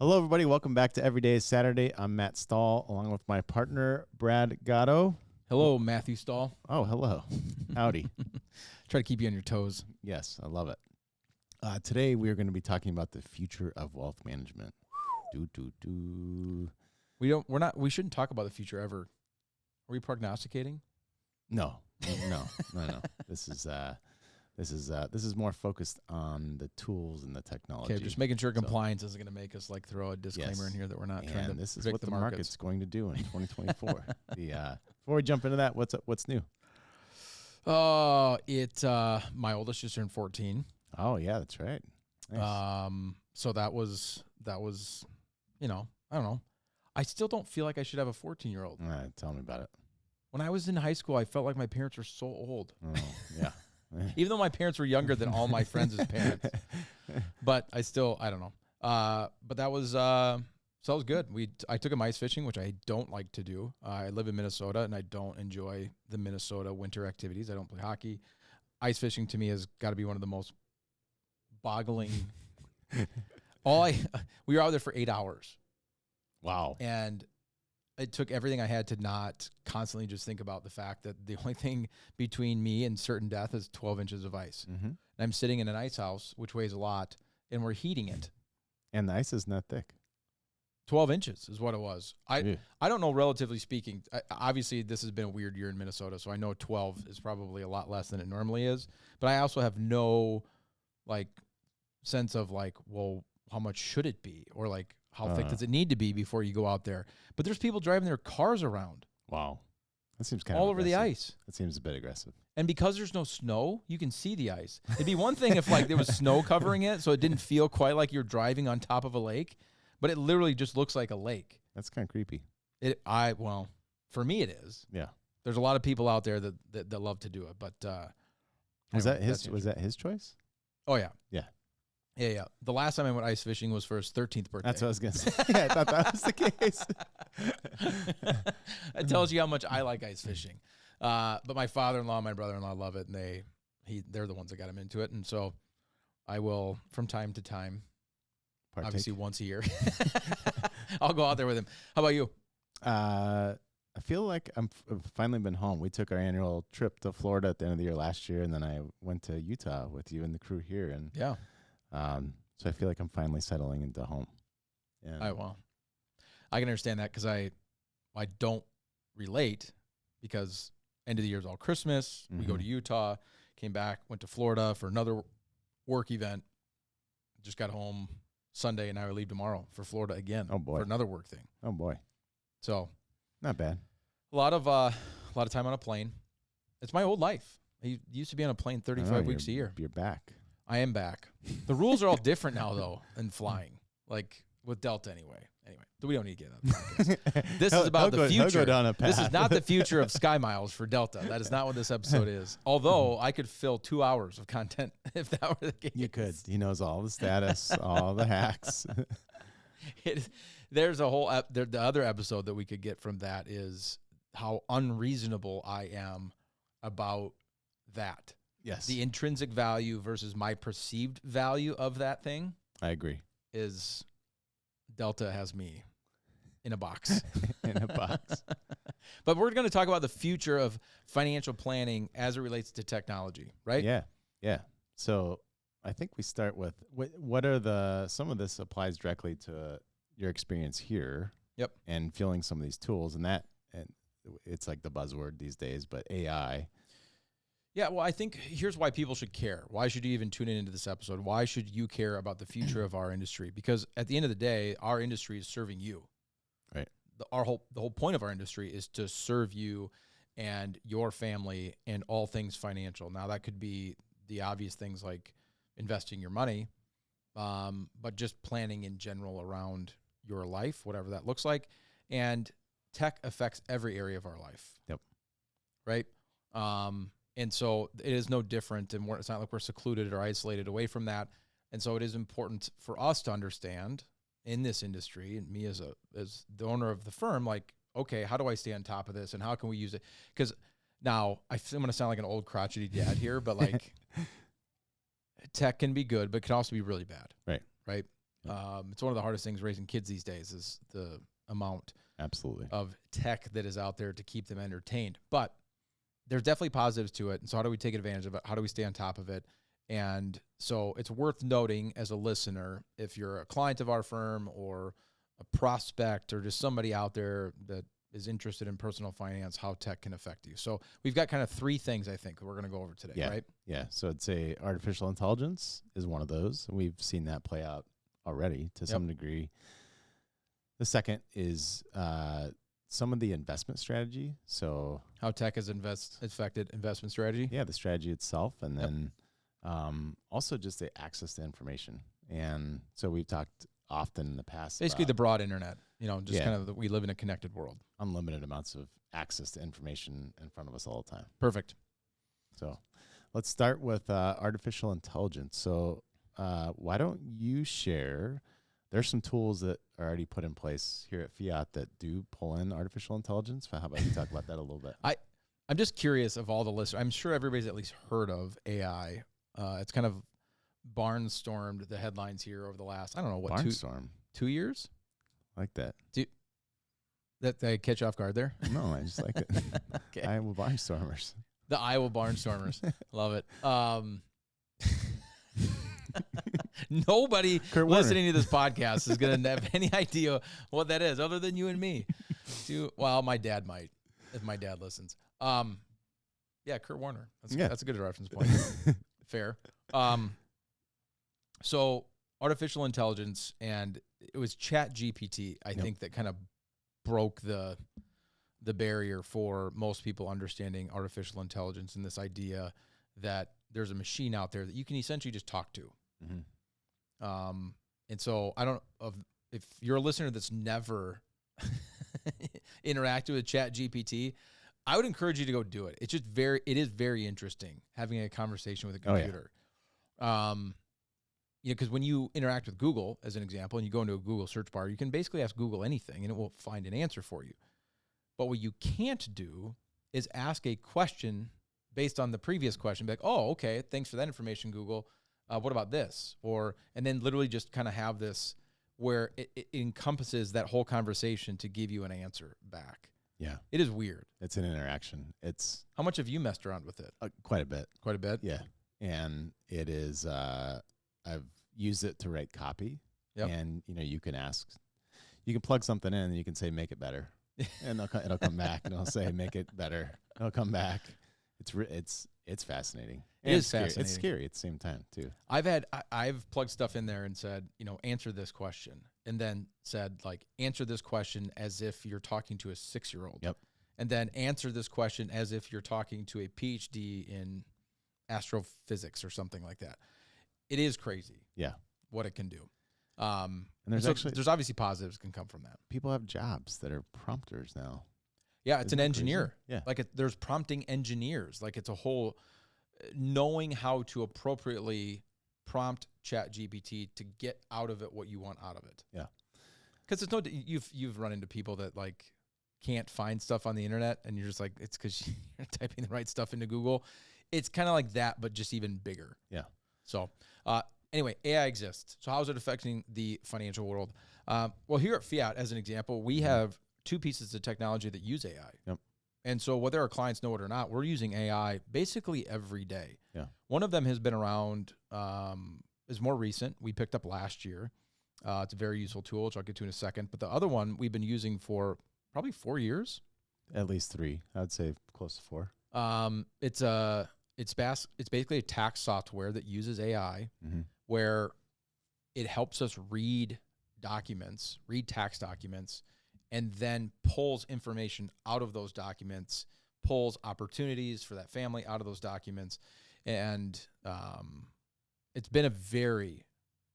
Hello, everybody. Welcome back to Everyday is Saturday. I'm Matt Stahl, along with my partner, Brad Gatto. Hello, Matthew Stahl. Oh, hello. Howdy. Try to keep you on your toes. Yes, I love it. Today, we are going to be talking about the future of wealth management. We shouldn't talk about the future ever. Are we prognosticating? No. This is more focused on the tools and the technology. Okay, just making sure compliance isn't going to make us like throw a disclaimer in here that we're not trying to. This is what the market's going to do in 2024. Before we jump into that, what's new? My oldest just turned 14. Oh yeah, that's right. Nice. So that was I don't know. I still don't feel like I should have a 14-year-old. Tell me about it. When I was in high school, I felt like my parents were so old. Oh yeah. Even though my parents were younger than all my friends' parents, but I don't know. But that was so that was good. I took him ice fishing, which I don't like to do. I live in Minnesota, and I don't enjoy the Minnesota winter activities. I don't play hockey. Ice fishing to me has got to be one of the most boggling. We were out there for 8 hours. Wow. And it took everything I had to not constantly just think about the fact that the only thing between me and certain death is 12 inches of ice. Mm-hmm. And I'm sitting in an ice house, which weighs a lot, and we're heating it. And the ice is not thick. 12 inches is what it was. I don't know, relatively speaking. Obviously, this has been a weird year in Minnesota, so I know 12 is probably a lot less than it normally is. But I also have no, sense of, well, how much should it be? Or, how thick does it need to be before you go out there? But there's people driving their cars around. Wow. That seems kind of all over the ice. That seems a bit aggressive. And because there's no snow, you can see the ice. It'd be one thing if there was snow covering it, so it didn't feel quite like you're driving on top of a lake, but it literally just looks like a lake. That's kind of creepy. For me it is. Yeah. There's a lot of people out there that love to do it, but was that his choice? Oh yeah. Yeah. Yeah. The last time I went ice fishing was for his 13th birthday. That's what I was going to say. Yeah, I thought that was the case. That tells you how much I like ice fishing. But my father-in-law and my brother-in-law love it, and they're the ones that got him into it. And so I will, from time to time, obviously once a year, I'll go out there with him. How about you? I feel like I've finally been home. We took our annual trip to Florida at the end of the year last year, and then I went to Utah with you and the crew here. And yeah. So I feel like I'm finally settling into home. Yeah. I can understand that because I don't relate because end of the year is all Christmas. Mm-hmm. We go to Utah, came back, went to Florida for another work event. Just got home Sunday, and I will leave tomorrow for Florida again. Oh boy, for another work thing. Oh boy, so not bad. A lot of time on a plane. It's my old life. I used to be on a plane 35 weeks a year. You're back. I am back. The rules are all different now, though, in flying, with Delta anyway. Anyway, we don't need to get that. This is about the future. This is not the future of Sky Miles for Delta. That is not what this episode is. Although I could fill 2 hours of content if that were the case. You could. He knows all the status, all the hacks. There's a whole the other episode that we could get from that is how unreasonable I am about that. Yes. The intrinsic value versus my perceived value of that thing. I agree. Is Delta has me in a box. In a box. But we're going to talk about the future of financial planning as it relates to technology, right? Yeah. Yeah. So I think we start with what are some of this applies directly to your experience here. Yep. And feeling some of these tools and it's like the buzzword these days, but AI. Yeah, well, I think here's why people should care. Why should you even tune into this episode? Why should you care about the future of our industry? Because at the end of the day, our industry is serving you. Right. The whole point of our industry is to serve you and your family and all things financial. Now, that could be the obvious things like investing your money, but just planning in general around your life, whatever that looks like. And tech affects every area of our life. Yep. Right? And so it is no different, and it's not like we're secluded or isolated away from that. And so it is important for us to understand in this industry, and me as the owner of the firm, okay, how do I stay on top of this, and how can we use it? Because now I'm going to sound like an old crotchety dad here, but tech can be good, but can also be really bad. Right. Right. It's one of the hardest things raising kids these days is the amount Absolutely. of tech that is out there to keep them entertained. But there's definitely positives to it. And so how do we take advantage of it? How do we stay on top of it? And so it's worth noting as a listener, if you're a client of our firm or a prospect or just somebody out there that is interested in personal finance, how tech can affect you. So we've got kind of 3 things I think we're going to go over today, right? Yeah. So I'd say artificial intelligence is one of those. We've seen that play out already to some degree. The second is some of the investment strategy. So how tech has affected investment strategy. Yeah, the strategy itself, and then also just the access to information. And so we've talked often in the past. Basically the broad internet, just kind of we live in a connected world. Unlimited amounts of access to information in front of us all the time. Perfect. So let's start with artificial intelligence. So why don't you share? There's some tools that are already put in place here at Fiat that do pull in artificial intelligence. How about you talk about that a little bit? I'm just curious of all the listeners. I'm sure everybody's at least heard of AI. It's kind of barnstormed the headlines here over the last, I don't know, what, Barnstorm. 2 years? I like that. That I catch you off guard there? No, I just like it. Okay. Iowa Barnstormers. The Iowa Barnstormers. Love it. Nobody listening to this podcast is going to have any idea what that is other than you and me. Well, my dad might, if my dad listens. Yeah, Kurt Warner. That's a good reference point. Fair. So artificial intelligence, and it was ChatGPT, I think, that kind of broke the barrier for most people understanding artificial intelligence and this idea that there's a machine out there that you can essentially just talk to. Mm-hmm. And so I don't know if you're a listener that's never interacted with ChatGPT, I would encourage you to go do it. It is very interesting having a conversation with a computer. Because when you interact with Google, as an example, and you go into a Google search bar, you can basically ask Google anything and it will find an answer for you. But what you can't do is ask a question based on the previous question, be like, oh, okay, thanks for that information, Google. What about this? And then literally just kind of have this where it encompasses that whole conversation to give you an answer back. Yeah. It is weird. It's an interaction. How much have you messed around with it? Quite a bit. Quite a bit? Yeah. And it is, I've used it to write copy. Yep. And, you can plug something in and you can say, make it better. And it'll come back and it'll say, make it better. It'll come back. It's fascinating. It is fascinating. It's scary at the same time too. I've plugged stuff in there and said, answer this question, and then said, like, answer this question as if you're talking to a 6-year-old. Yep. And then answer this question as if you're talking to a PhD in astrophysics or something like that. It is crazy. Yeah. What it can do. And there's obviously positives can come from that. People have jobs that are prompters now. Yeah, it's an engineer. Crazy? Yeah. There's prompting engineers. Like, it's a whole knowing how to appropriately prompt ChatGPT to get out of it what you want out of it. Yeah. Because you've run into people that like can't find stuff on the internet, and you're just like, it's because you're typing the right stuff into Google. It's kind of like that, but just even bigger. Yeah. So anyway, AI exists. So how is it affecting the financial world? Well, here at Fiat, as an example, we have 2 pieces of technology that use AI. Yep. And so whether our clients know it or not, we're using AI basically every day. Yeah. One of them has been around, is more recent. We picked up last year. It's a very useful tool, which I'll get to in a second. But the other one we've been using for probably 4 years. At least 3. I'd say close to 4. It's basically a tax software that uses AI, where it helps us read tax documents, and then pulls information out of those documents, pulls opportunities for that family out of those documents. And it's been a very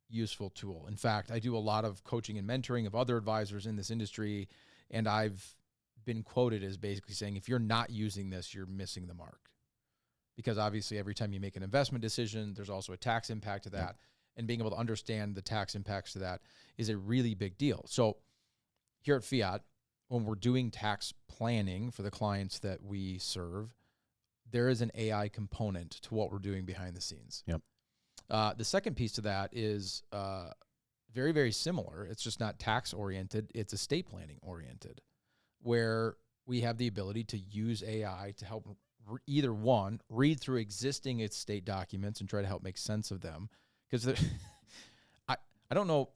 useful tool. In fact, I do a lot of coaching and mentoring of other advisors in this industry, and I've been quoted as basically saying, if you're not using this, you're missing the mark. Because obviously every time you make an investment decision, there's also a tax impact to that. Yep. And being able to understand the tax impacts to that is a really big deal. So here at Fiat, when we're doing tax planning for the clients that we serve, there is an AI component to what we're doing behind the scenes. Yep. The second piece to that is very, very similar. It's just not tax oriented. It's estate planning oriented, where we have the ability to use AI to help either one, read through existing estate documents and try to help make sense of them. Because I don't know,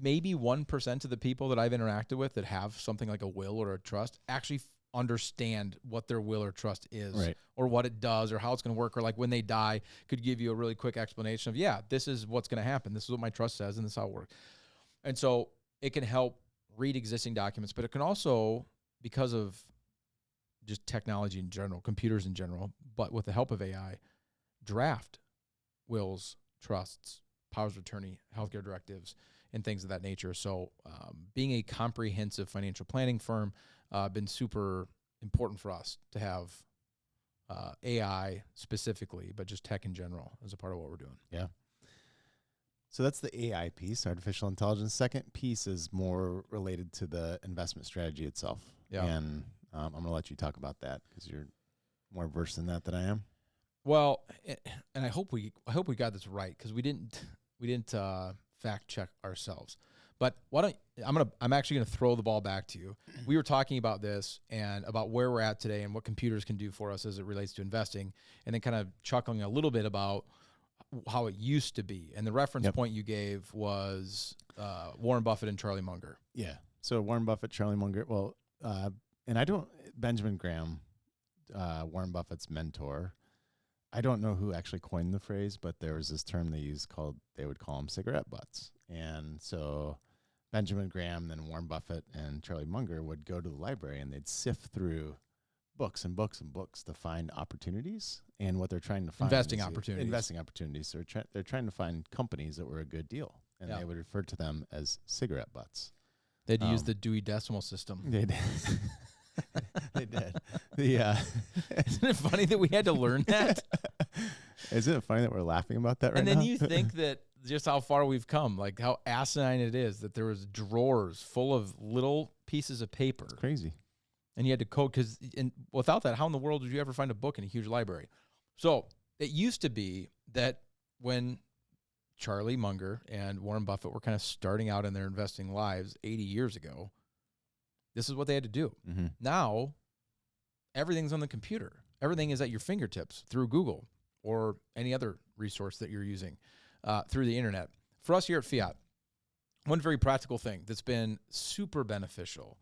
maybe 1% of the people that I've interacted with that have something like a will or a trust actually understand what their will or trust is, Right. or what it does, or how it's going to work, or like when they die could give you a really quick explanation of, yeah, this is what's going to happen. This is what my trust says, and this is how it works. And so it can help read existing documents, but it can also, because of just technology in general, computers in general, but with the help of AI, draft wills, trusts, powers of attorney, healthcare directives, and things of that nature. So being a comprehensive financial planning firm, been super important for us to have AI specifically, but just tech in general as a part of what we're doing. Yeah. So that's the AI piece, artificial intelligence. Second piece is more related to the investment strategy itself. Yeah. And I'm going to let you talk about that because you're more versed in that than I am. Well, and I hope we got this right, because we didn't fact check ourselves. But I'm actually gonna throw the ball back to you. We were talking about this and about where we're at today and what computers can do for us as it relates to investing, and then kind of chuckling a little bit about how it used to be. And the reference point you gave was Warren Buffett and Charlie Munger. Yeah. So Warren Buffett, Charlie Munger. Well, Benjamin Graham, Warren Buffett's mentor. I don't know who actually coined the phrase, but there was this term they would call them cigarette butts. And so Benjamin Graham, then Warren Buffett and Charlie Munger would go to the library and they'd sift through books and books and books to find opportunities. And what they're trying to find Investing opportunities. So they're trying to find companies that were a good deal. And they would refer to them as cigarette butts. They'd use the Dewey Decimal System. They did. They did. Isn't it funny that we had to learn that? Isn't it funny that we're laughing about that right now? And then you think that just how far we've come, like how asinine it is that there was drawers full of little pieces of paper. It's crazy. And you had to code, and without that, how in the world did you ever find a book in a huge library? So it used to be that when Charlie Munger and Warren Buffett were kind of starting out in their investing lives 80 years ago, this is what they had to do. Mm-hmm. Now, everything's on the computer. Everything is at your fingertips through Google or any other resource that you're using through the internet. For us here at Fiat, one very practical thing that's been super beneficial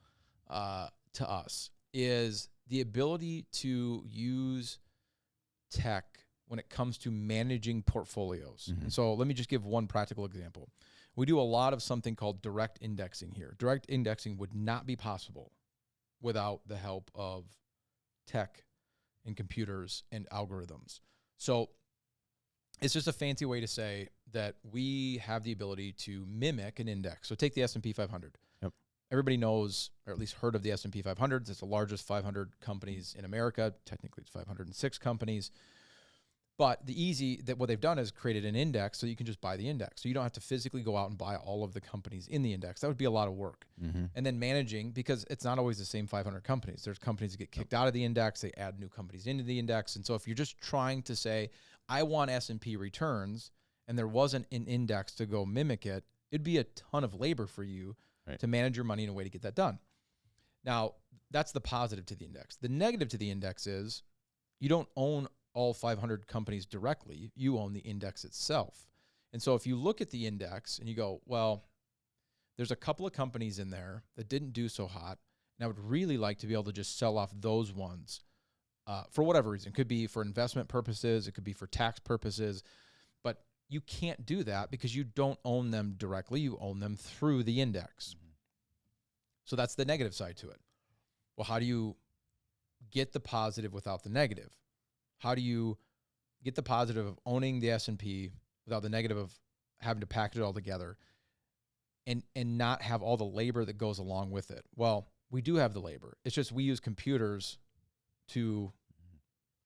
to us is the ability to use tech when it comes to managing portfolios. Mm-hmm. And so let me just give one practical example. We do a lot of something called direct indexing here. Direct indexing would not be possible without the help of tech and computers and algorithms. So it's just a fancy way to say that we have the ability to mimic an index. So take the S&P 500. Yep. Everybody knows, or at least heard of the S&P 500. It's the largest 500 companies in America. Technically, it's 506 companies. But what they've done is created an index so you can just buy the index. So you don't have to physically go out and buy all of the companies in the index. That would be a lot of work. Mm-hmm. And then managing, because it's not always the same 500 companies. There's companies that get kicked out of the index. They add new companies into the index. And so if you're just trying to say, I want S&P returns, and there wasn't an index to go mimic it, it'd be a ton of labor for you to manage your money in a way to get that done. Now, that's the positive to the index. The negative to the index is you don't own all 500 companies directly. You own the index itself. And so if you look at the index and you go, well, there's a couple of companies in there that didn't do so hot, and I would really like to be able to just sell off those ones for whatever reason. It could be for investment purposes. It could be for tax purposes. But you can't do that because you don't own them directly. You own them through the index. Mm-hmm. So that's the negative side to it. Well, how do you get the positive without the negative? How do you get the positive of owning the S&P without the negative of having to package it all together and not have all the labor that goes along with it? Well, we do have the labor. It's just we use computers to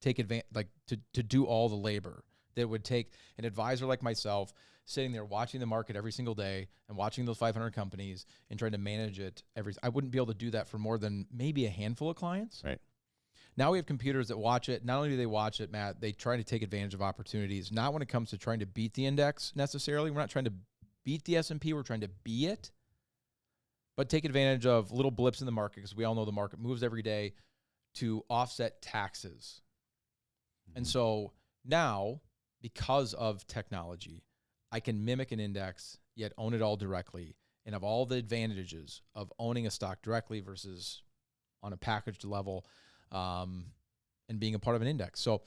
take advantage, like to do all the labor that would take an advisor like myself sitting there watching the market every single day and watching those 500 companies and trying to manage it. I wouldn't be able to do that for more than maybe a handful of clients. Right. Now we have computers that watch it. Not only do they watch it, Matt, they try to take advantage of opportunities, not when it comes to trying to beat the index necessarily. We're not trying to beat the S&P. We're trying to be it, but take advantage of little blips in the market, because we all know the market moves every day, to offset taxes. And so now, because of technology, I can mimic an index, yet own it all directly, and have all the advantages of owning a stock directly versus on a packaged level, and being a part of an index. So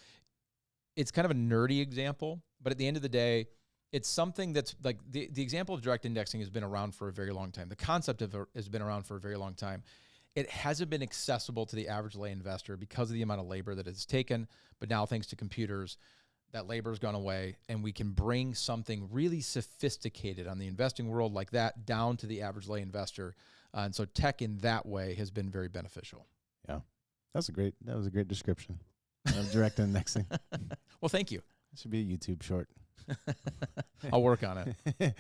it's kind of a nerdy example, but at the end of the day, it's something that's like the example of direct indexing has been around for a very long time. The concept of it has been around for a very long time. It hasn't been accessible to the average lay investor because of the amount of labor that it's taken. But now, thanks to computers, that labor has gone away, and we can bring something really sophisticated on the investing world like that down to the average lay investor. And so tech in that way has been very beneficial. Yeah, that was a great description of direct indexing. Well, thank you. It should be a YouTube short. I'll work on it.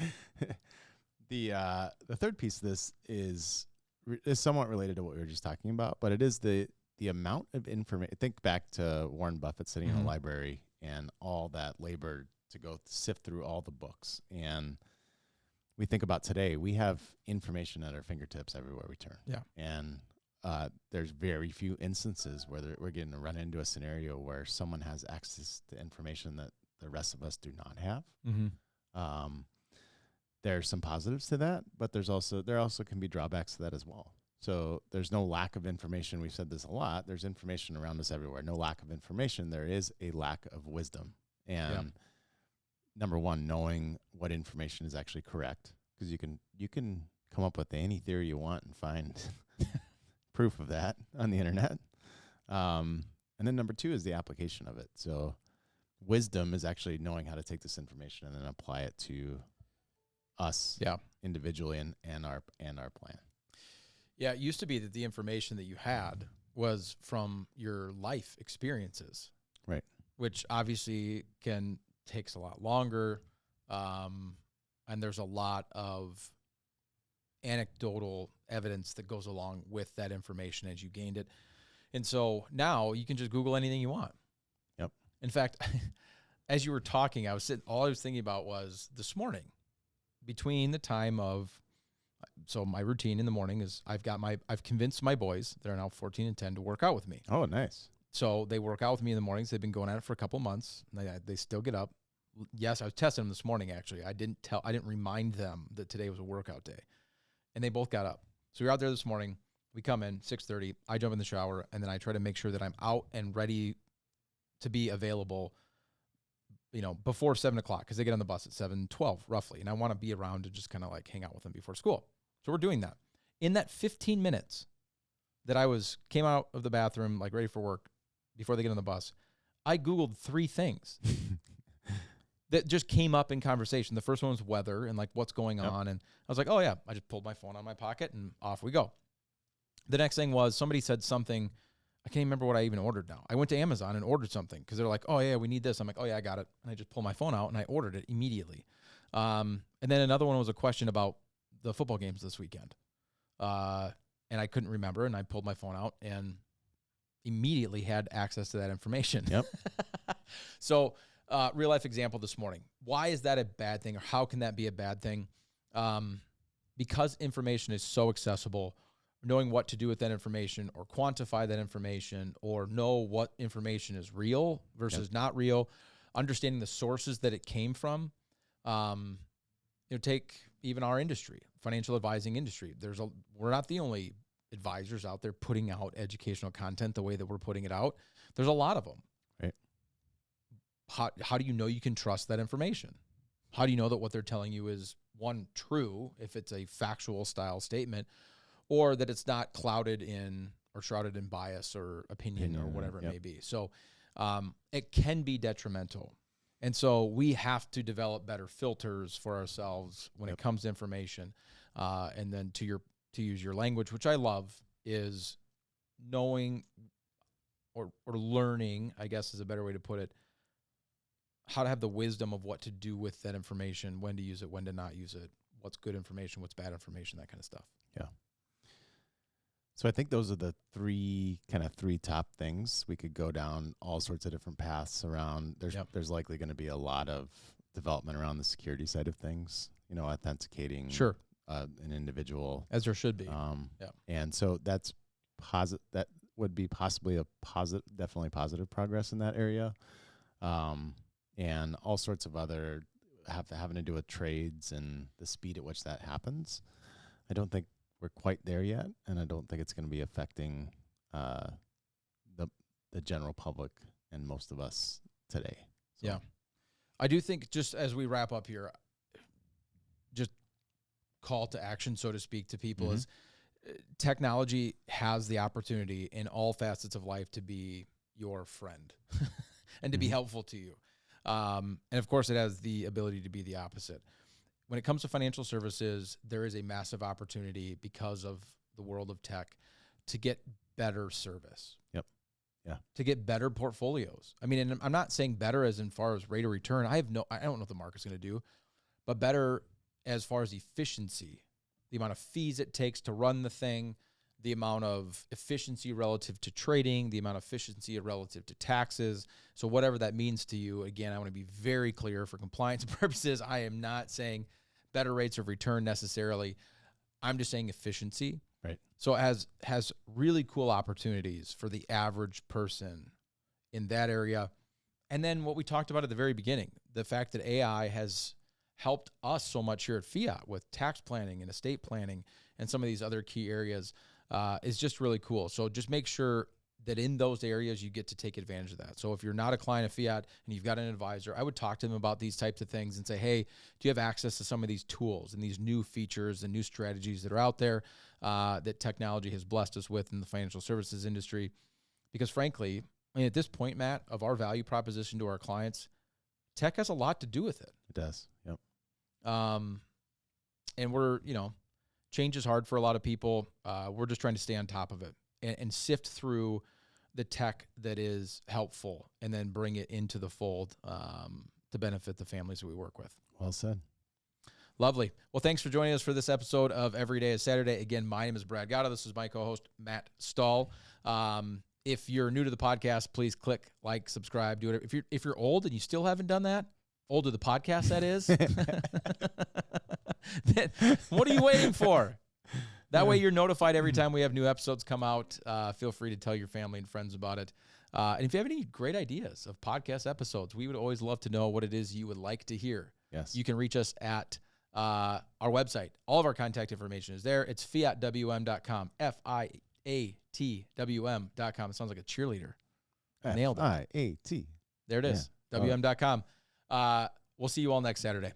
The third piece of this is somewhat related to what we were just talking about, but it is the amount of information. Think back to Warren Buffett sitting in a library and all that labor to go sift through all the books. And we think about today, we have information at our fingertips everywhere we turn. Yeah. And there's very few instances where we're getting to run into a scenario where someone has access to information that the rest of us do not have. There's some positives to that, but there also can be drawbacks to that as well. So there's no lack of information. We've said this a lot. There's information around us everywhere. No lack of information. There is a lack of wisdom. And number one, knowing what information is actually correct, because you can come up with any theory you want and find proof of that on the internet. And then number two is the application of it. So wisdom is actually knowing how to take this information and then apply it to us individually and our plan. Yeah, it used to be that the information that you had was from your life experiences, right? Which obviously takes a lot longer, and there's a lot of anecdotal evidence that goes along with that information as you gained it. And so now you can just Google anything you want. Yep. In fact, as you were talking, all I was thinking about was this morning, between the time of, so my routine in the morning is I've convinced my boys, they're now 14 and 10, to work out with me. Oh, nice. So they work out with me in the mornings. They've been going at it for a couple months. They still get up. Yes, I was testing them this morning, actually. I didn't remind them that today was a workout day. And they both got up. So we were out there this morning. We come in 6:30. I jump in the shower, and then I try to make sure that I'm out and ready to be available, before 7 o'clock, because they get on the bus at 7:12 roughly. And I want to be around to just kind of like hang out with them before school. So we're doing that. In that 15 minutes that I came out of the bathroom, like ready for work before they get on the bus, I Googled 3 things that just came up in conversation. The first one was weather and like what's going on. And I was like, oh yeah, I just pulled my phone out of my pocket and off we go. The next thing was somebody said something. I can't even remember what I even ordered now. I went to Amazon and ordered something because they're like, oh yeah, we need this. I'm like, oh yeah, I got it. And I just pulled my phone out and I ordered it immediately. And then another one was a question about the football games this weekend. And I couldn't remember, and I pulled my phone out and immediately had access to that information. Yep. So real life example this morning. Why is that a bad thing, or how can that be a bad thing? Because information is so accessible, knowing what to do with that information or quantify that information or know what information is real versus not real, understanding the sources that it came from. Take even our industry, financial advising industry. We're not the only advisors out there putting out educational content the way that we're putting it out. There's a lot of them. Right. How do you know you can trust that information? How do you know that what they're telling you is, one, true, if it's a factual style statement, or that it's not clouded in or shrouded in bias or opinion or whatever it may be? So it can be detrimental. And so we have to develop better filters for ourselves when it comes to information. And then to use your language, which I love, is knowing or learning, I guess is a better way to put it, how to have the wisdom of what to do with that information, when to use it, when to not use it, what's good information, what's bad information, that kind of stuff. Yeah. So I think those are the three top things. We could go down all sorts of different paths around. There's likely going to be a lot of development around the security side of things. authenticating Sure. an individual, As there should be. And so that's that would be possibly definitely positive progress in that area, and all sorts of other having to do with trades and the speed at which that happens. I don't think we're quite there yet, and I don't think it's going to be affecting the general public and most of us today. So. Yeah. I do think, just as we wrap up here, just call to action, so to speak, to people is technology has the opportunity in all facets of life to be your friend and to be helpful to you. And of course, it has the ability to be the opposite. When it comes to financial services, there is a massive opportunity because of the world of tech to get better service. Yep. Yeah. To get better portfolios. I mean, and I'm not saying better as in far as rate of return. I don't know what the market's going to do, but better as far as efficiency, the amount of fees it takes to run the thing, the amount of efficiency relative to trading, the amount of efficiency relative to taxes. So whatever that means to you, again, I want to be very clear for compliance purposes. I am not saying better rates of return necessarily. I'm just saying efficiency. Right. So it has really cool opportunities for the average person in that area. And then what we talked about at the very beginning, the fact that AI has helped us so much here at Fiat with tax planning and estate planning and some of these other key areas is just really cool. So just make sure that in those areas you get to take advantage of that. So if you're not a client of Fiat and you've got an advisor, I would talk to them about these types of things and say, hey, do you have access to some of these tools and these new features and new strategies that are out there that technology has blessed us with in the financial services industry? Because frankly, I mean, at this point, Matt, of our value proposition to our clients, tech has a lot to do with it. It does. Yep. And we're, change is hard for a lot of people. We're just trying to stay on top of it and sift through the tech that is helpful and then bring it into the fold to benefit the families that we work with. Well said. Lovely. Well, thanks for joining us for this episode of Every Day is Saturday. Again, my name is Brad Gatto. This is my co-host, Matt Stahl. If you're new to the podcast, please click like, subscribe, do it. If you're old and you still haven't done that, old to the podcast, that is, then what are you waiting for? That way you're notified every time we have new episodes come out. Feel free to tell your family and friends about it. And if you have any great ideas of podcast episodes, we would always love to know what it is you would like to hear. Yes. You can reach us at our website. All of our contact information is there. It's fiatwm.com, FIATWM.com. It sounds like a cheerleader. Nailed it. FIAT. There it is, Yeah. WM.com. We'll see you all next Saturday.